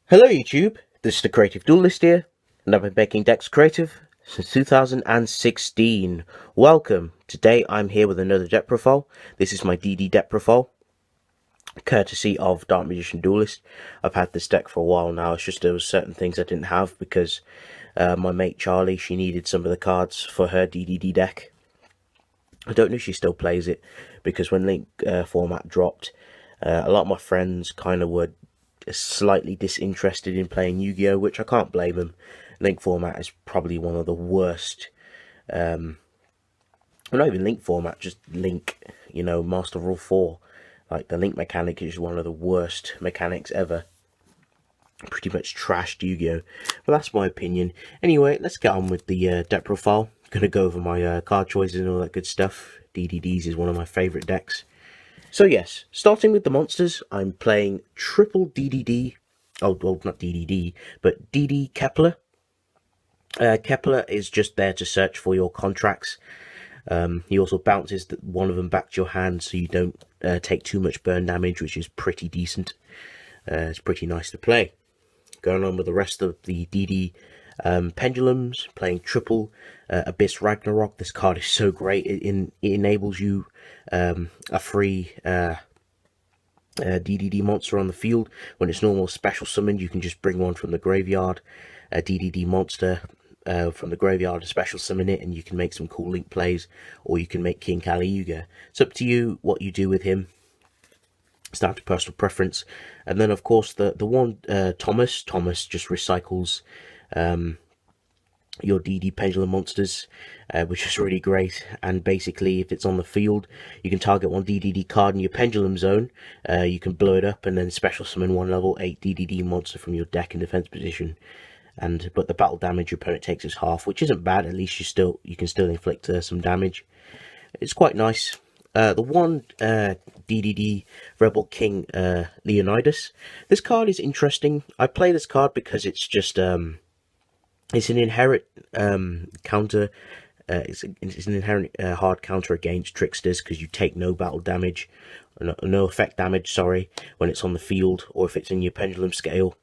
Hello YouTube, this is the Creative Duelist here, and I've been making decks creative since 2016. Welcome. Today I'm here with another deck profile. This is my DD deck profile, courtesy of Dark Magician Duelist. I've had this deck for a while now. It's just there was certain things I didn't have because my mate Charlie, she needed some of the cards for her DDD deck. I don't know if she still plays it, because when Link format dropped, a lot of my friends kind of were slightly disinterested in playing Yu-Gi-Oh, which I can't blame them. Link format is probably one of the worst, well, not even Link format, just Link, you know, Master Rule 4. Like, the Link mechanic is one of the worst mechanics ever. Pretty much trashed Yu-Gi-Oh, but that's my opinion. Anyway, let's get on with the deck profile. I'm gonna go over my card choices and all that good stuff. DDDs is one of my favourite decks. So yes, starting with the monsters, I'm playing triple DDD, oh, well, not DDD, but DD Kepler. Kepler is just there to search for your contracts. He also bounces one of them back to your hand, so you don't take too much burn damage, which is pretty decent. It's pretty nice to play. Going on with the rest of the DD pendulums, playing triple Abyss Ragnarok. This card is so great. It enables you a free DDD monster on the field. When it's normal special summoned, you can just bring one from the graveyard, a DDD monster from the graveyard, and special summon it, and you can make some cool Link plays, or you can make King Kali Yuga. It's up to you what you do with him. It's down to personal preference. And then of course the one Thomas just recycles your DD pendulum monsters, which is really great. And basically, if it's on the field, you can target one DDD card in your pendulum zone, you can blow it up and then special summon one level 8 DDD monster from your deck in defense position. But the battle damage your opponent takes is half, which isn't bad. At least you can still inflict some damage. It's quite nice. The one DDD Rebel King Leonidas. This card is interesting. I play this card because it's just it's an inherent counter. It's an inherent hard counter against tricksters, because you take no battle damage, no effect damage. Sorry, when it's on the field, or if it's in your pendulum scale.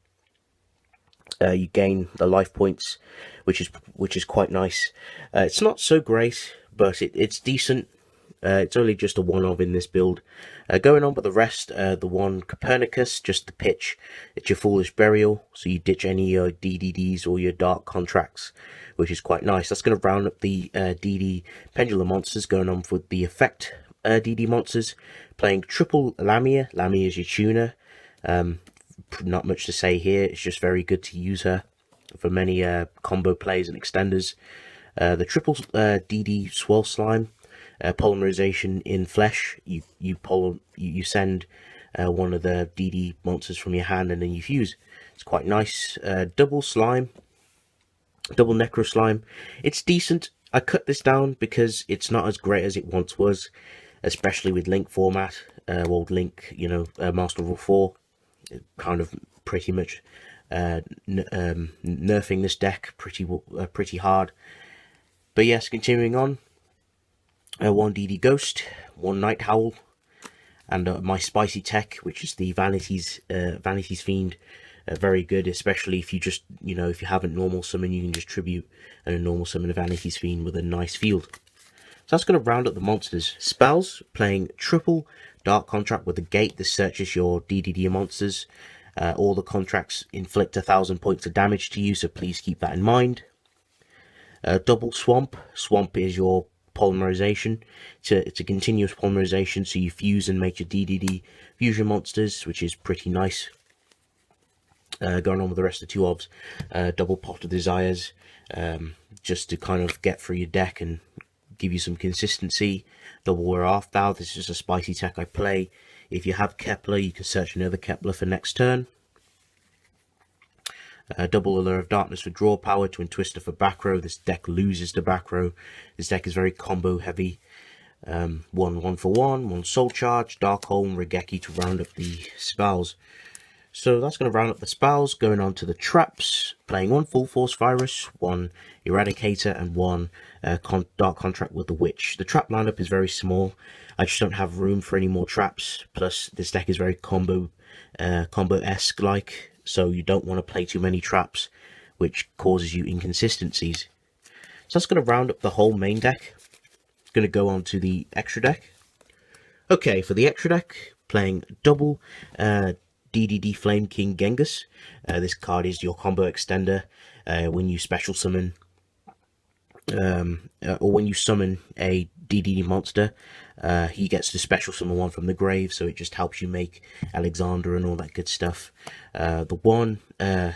You gain the life points, which is quite nice. It's not so great, but it's decent. It's only just a one-of in this build. Going on with the rest, the one Copernicus, just the pitch. It's your Foolish Burial, so you ditch any of your DDDs or your dark contracts, which is quite nice. That's going to round up the DD Pendulum monsters. Going on with the effect DD monsters, playing triple Lamia. Lamia is your tuner. Not much to say here. It's just very good to use her for many combo plays and extenders. The triple DD Swirl Slime. Polymerization in flesh. You send one of the DD monsters from your hand and then you fuse. It's quite nice. Double slime, double necro slime. It's decent. I cut this down because it's not as great as it once was, especially with Link format. Well, Link, you know, Master Rule 4, kind of pretty much nerfing this deck pretty hard. But yes, continuing on. One DD Ghost, one Night Howl, and my spicy tech, which is the Vanity's Fiend. Very good, especially if you just, you know, if you haven't normal summon, you can just tribute and a normal summon a Vanity's Fiend with a nice field. So that's going to round up the monsters. Spells, playing triple Dark Contract with a Gate. This searches your DDD monsters. All the contracts inflict 1,000 points of damage to you, so please keep that in mind. Double Swamp. Swamp is your polymerization. It's a continuous polymerization, so you fuse and make your DDD fusion monsters, which is pretty nice. Going on with the rest of the two ofs, double Pot of Desires, just to kind of get through your deck and give you some consistency. Double Wear Off Thou. This is a spicy tech I play. If you have Kepler, you can search another Kepler for next turn. Double Allure of Darkness for draw power, Twin Twister for back row. This deck loses the back row. This deck is very combo heavy. One for one Soul Charge, Dark Hole, and Regeki to round up the spells. So that's going to round up the spells. Going on to the traps, playing one Full Force Virus, one Eradicator, and one Dark Contract with the Witch. The trap lineup is very small. I just don't have room for any more traps. Plus, this deck is very combo-esque like, so you don't want to play too many traps, which causes you inconsistencies. So that's going to round up the whole main deck. Going to go on to the extra deck. Okay, for the extra deck, playing double DDD Flame King Genghis. This card is your combo extender when you special summon, or when you summon a DDD monster. He gets to special summon one from the grave, so it just helps you make Alexander and all that good stuff. The one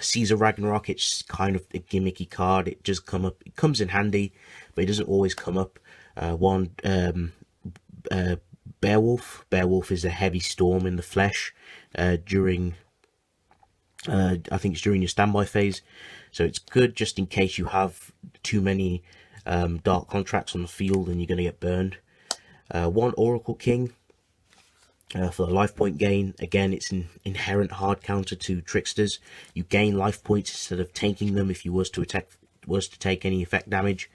Caesar Ragnarok, it's kind of a gimmicky card. It just it comes in handy, but it doesn't always come up. Beowulf. Beowulf is a heavy storm in the flesh during, I think it's during your standby phase, so it's good just in case you have too many dark contracts on the field and you're going to get burned. One Oracle King for the life point gain. Again, it's an inherent hard counter to tricksters. You gain life points instead of tanking them if you was to take any effect damage.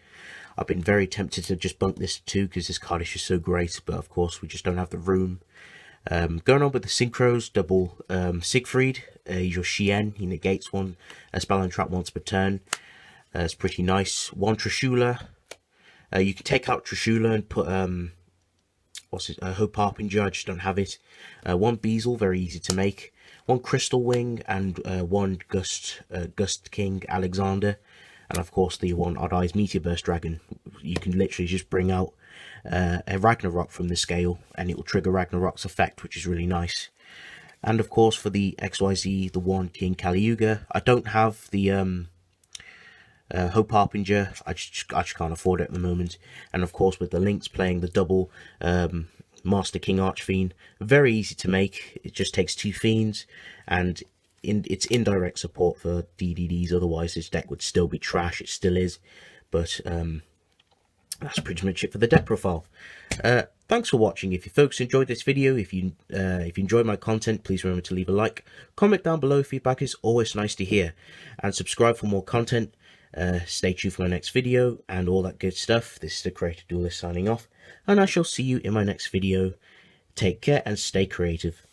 I've been very tempted to just bunk this too, because this card is just so great, but of course we just don't have the room. Going on with the Synchros, double Siegfried. He's your Shien. He negates one spell and trap once per turn. It's pretty nice. One Trishula. You can take out Trishula and put Hope Harbinger. I just don't have it. One Beazle, very easy to make. One Crystal Wing and one Gust King Alexander. And of course the one Odd Eyes Meteor Burst Dragon. You can literally just bring out a Ragnarok from the scale and it will trigger Ragnarok's effect, which is really nice. And of course for the XYZ, the one King Kali-Yuga. I don't have the Hope Harbinger. I just can't afford it at the moment. And of course with the links, playing the double Master King Archfiend. Very easy to make. It just takes 2 fiends, and it's indirect support for DDDs, otherwise this deck would still be trash. It still is, but that's pretty much it for the deck profile. Thanks for watching. If you folks enjoyed this video, if you enjoyed my content, please remember to leave a like, comment down below. Feedback is always nice to hear, and subscribe for more content. Stay tuned for my next video and all that good stuff. This is the Creative Duelist signing off, and I shall see you in my next video. Take care and stay creative.